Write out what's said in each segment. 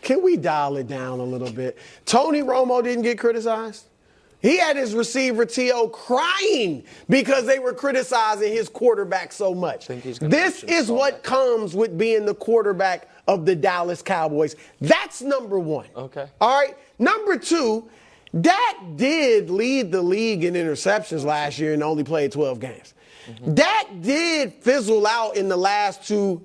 Can we dial it down a little bit? Tony Romo didn't get criticized. He had his receiver, T.O., crying because they were criticizing his quarterback so much. This is what comes with being the quarterback of the Dallas Cowboys. That's number one. Okay. All right. Number two, Dak did lead the league in interceptions last year and only played 12 games. Dak did fizzle out in the last two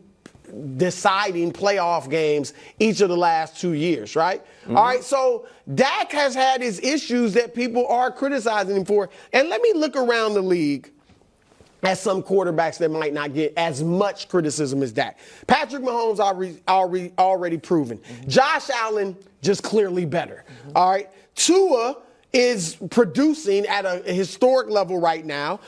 deciding playoff games each of the last 2 years, right? All right, so Dak has had his issues that people are criticizing him for. And let me look around the league at some quarterbacks that might not get as much criticism as Dak. Patrick Mahomes already proven. Josh Allen just clearly better. All right, Tua is producing at a historic level right now.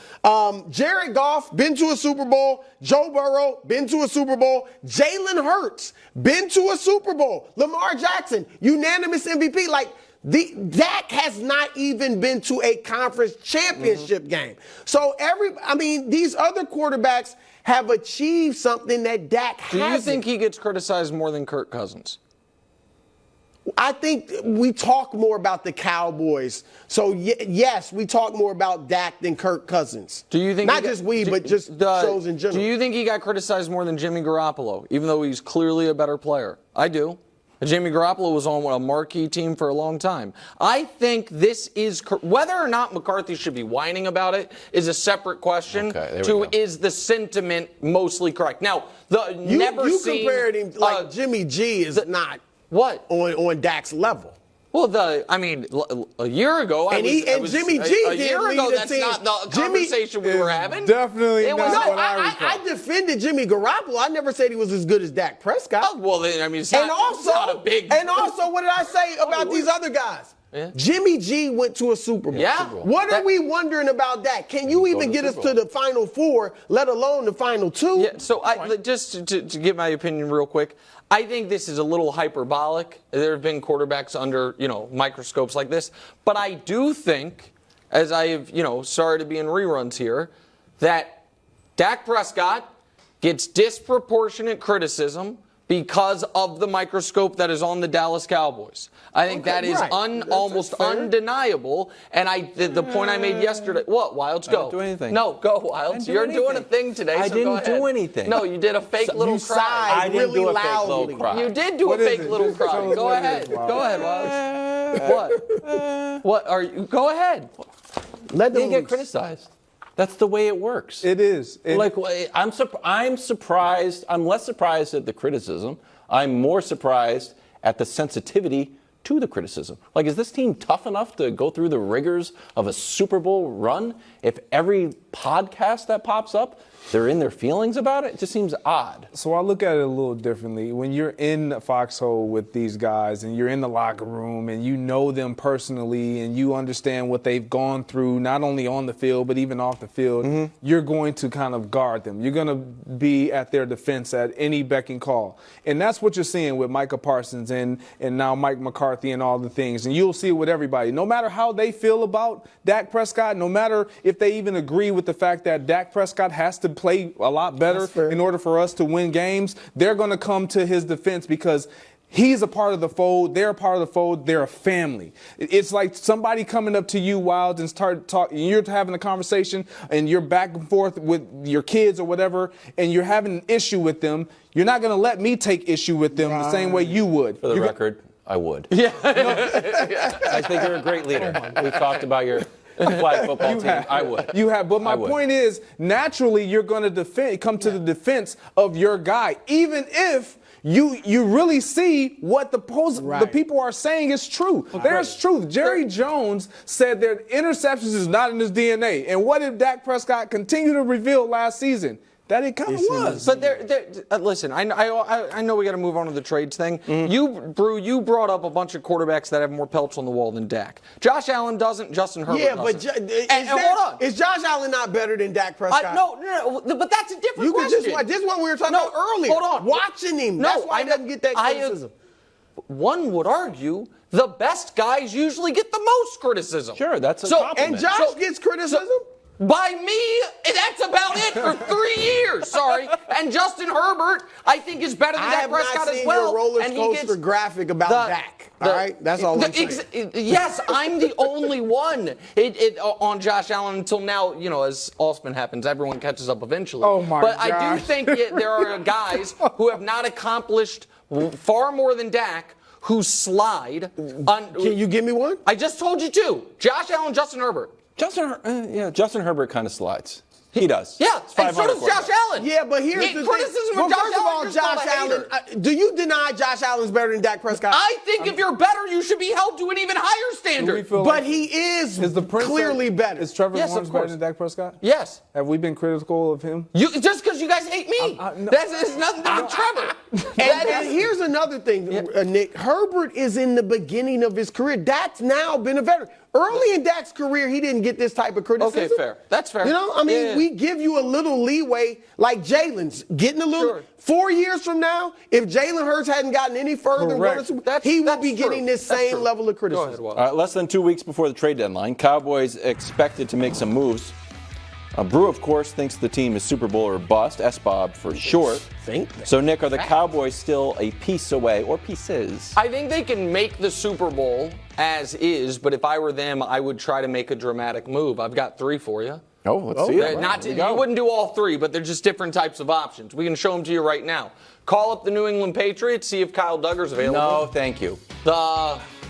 Jared Goff, been to a Super Bowl. Joe Burrow, been to a Super Bowl. Jalen Hurts, been to a Super Bowl. Lamar Jackson, unanimous MVP. Like, Dak has not even been to a conference championship game. So these other quarterbacks have achieved something that Dak hasn't. Do you think he gets criticized more than Kirk Cousins? I think we talk more about the Cowboys. So, yes, we talk more about Dak than Kirk Cousins. Do you think but just shows in general. Do you think he got criticized more than Jimmy Garoppolo, even though he's clearly a better player? I do. Jimmy Garoppolo was on a marquee team for a long time. I think this is whether or not McCarthy should be whining about it is a separate question. Is the sentiment mostly correct? Now, you compared him like Jimmy G is not. What? On Dak's level. Well, a year ago, Jimmy G a year ago, that's not the conversation we were having. Definitely not what I defended Jimmy Garoppolo. I never said he was as good as Dak Prescott. Oh, well, then, it's not a big. And also, what did I say about these other guys? Yeah. Jimmy G went to a Super Bowl. Yeah. What are we wondering about that? Can you even get us to the Final Four, let alone the Final Two? Yeah. So just to give my opinion real quick, I think this is a little hyperbolic. There have been quarterbacks under, microscopes like this. But I do think, as I have, started to be in reruns here, that Dak Prescott gets disproportionate criticism because of the microscope that is on the Dallas Cowboys. I think that is almost undeniable. And the point I made yesterday. What, Wildes? Go. I didn't do anything. No, go, Wildes. You're doing a thing today. I didn't do anything. No, you did a fake little cry. I didn't do a fake little cry. You did do a fake little cry. Go ahead. Go ahead, Wildes. What are you? Go ahead. Let them get criticized. That's the way it works. It is. I'm surprised. I'm less surprised at the criticism. I'm more surprised at the sensitivity to the criticism. Like, is this team tough enough to go through the rigors of a Super Bowl run if every podcast that pops up, they're in their feelings about it? It just seems odd. So I look at it a little differently. When you're in the foxhole with these guys and you're in the locker room and you know them personally and you understand what they've gone through, not only on the field but even off the field, you're going to kind of guard them. You're going to be at their defense at any beck and call. And that's what you're seeing with Micah Parsons and now Mike McCarthy and all the things. And you'll see it with everybody. No matter how they feel about Dak Prescott, no matter if they even agree with the fact that Dak Prescott has to play a lot better in order for us to win games, they're going to come to his defense because he's a part of the fold. They're a part of the fold. They're a family. It's like somebody coming up to you, Wildes, and start talking. You're having a conversation, and you're back and forth with your kids or whatever, and you're having an issue with them. You're not going to let me take issue with them the same way you would. For the record, I would. Yeah. I think you're a great leader. We've talked about your flag football team. I would. You have. But my point is, naturally, you're going to come to the defense of your guy, even if you really see what the people are saying is true. There's truth. Jerry Jones said that interceptions is not in his DNA. And what did Dak Prescott continue to reveal last season? That it kind of was. But listen, I know we got to move on to the trades thing. You brought up a bunch of quarterbacks that have more pelts on the wall than Dak. Josh Allen doesn't. Justin Herbert doesn't. Hold on. Is Josh Allen not better than Dak Prescott? No, but that's a different question. This one we were talking about earlier. Hold on. Watching him. That's why he doesn't get that criticism. One would argue the best guys usually get the most criticism. Sure, that's a compliment. And Josh gets criticism? By me, that's about it for 3 years. Sorry. And Justin Herbert, I think, is better than I Dak have Prescott not as seen well. your roller And he coaster gets graphic about Dak. All right, that's all I'm saying. Yes, I'm the only one on Josh Allen until now. You know, as often happens, everyone catches up eventually. Oh my But gosh. I do think there are guys who have not accomplished far more than Dak who slide. Can you give me one? I just told you two: Josh Allen, Justin Herbert. Justin Herbert kind of slides. He does. Yeah, It's and so 500 does Josh quarterback. Allen. Yeah, but here's the criticism thing. of Josh First of Allen, all, you're just Josh not a Allen. hater. Do you deny Josh Allen's better than Dak Prescott? I think if you're better, you should be held to an even higher standard. But he is the Prince clearly better. Is Trevor Yes, Lawrence of better course. than Dak Prescott? Yes. Have we been critical of him? Just because you guys hate me. no. That's nothing to do with Trevor. And here's another thing, Nick. Herbert is in the beginning of his career. Dak's now been a veteran. Early in Dak's career, he didn't get this type of criticism. Okay, fair. That's fair. You know, I mean, Yeah. we give you a little leeway, like Jalen's getting a little. Sure. 4 years from now, if Jalen Hurts hadn't gotten any further, Correct. he will be true. getting this That's same true. level of Go ahead, criticism. Walt. Less than 2 weeks before the trade deadline, Cowboys expected to make some moves. Brew, of course, thinks the team is Super Bowl or bust, S-Bob for short. So, Nick, are the Cowboys still a piece away, or pieces? I think they can make the Super Bowl as is, but if I were them, I would try to make a dramatic move. I've got 3 for you. Oh, let's see it. You wouldn't do all 3, but they're just different types of options. We can show them to you right now. Call up the New England Patriots, see if Kyle Duggar's available. No, thank you.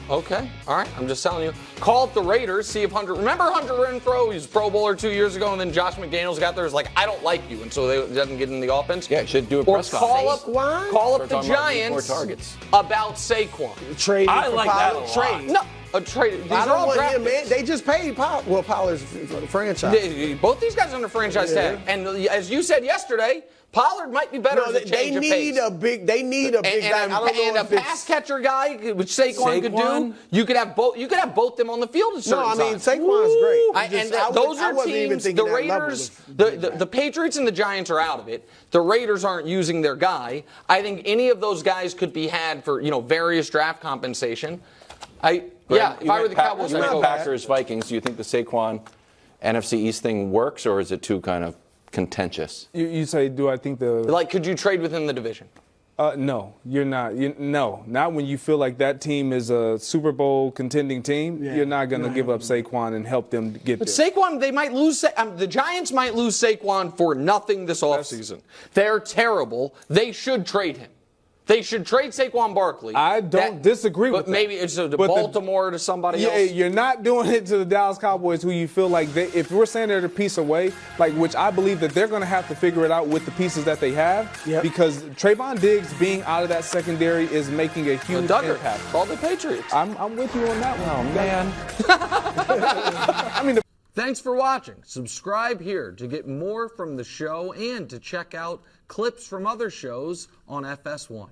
Okay, all right, I'm just telling you. Call up the Raiders, see if remember Hunter Renfrow? He was Pro Bowler 2 years ago, and then Josh McDaniels got there. Was like, I don't like you, and so they doesn't get in the offense. Yeah, should do a Or press call conference. up the Giants targets. about Saquon. Trade. I like that a lot. Trade. No, a trade. These I are don't all want draft him, man. picks. They just paid Pollard's franchise. Both these guys are under franchise tag, and as you said yesterday, Pollard might be better No, as a change of pace. They need a big guy. I don't know And a if it's- pass catcher guy, which Saquon could do. You could have both. You could have both them on the field at certain No, I mean times. Saquon's great. Those are wasn't even teams. thinking The that level Raiders, of- the Patriots, and the Giants are out of it. The Raiders aren't using their guy. I think any of those guys could be had for various draft compensation. If I were the Cowboys, I'd go Packers, Vikings. Do you think the Saquon NFC East thing works, or is it too kind of contentious? You say, do I think could you trade within the division? No, you're not. No, not when you feel like that team is a Super Bowl contending team. Yeah. You're not going to give up Saquon and help them get But there. Saquon, they might lose. The Giants might lose Saquon for nothing this offseason. They're terrible. They should trade him. They should trade Saquon Barkley. I don't disagree with but that. Maybe it's to But Baltimore to somebody else. You're not doing it to the Dallas Cowboys, who you feel like if we're saying they're a piece away, which I believe that they're going to have to figure it out with the pieces that they have, because Trayvon Diggs being out of that secondary is making a huge impact. Call the Patriots. I'm with you on that one. Man. Thanks for watching. Subscribe here to get more from the show and to check out clips from other shows on FS1.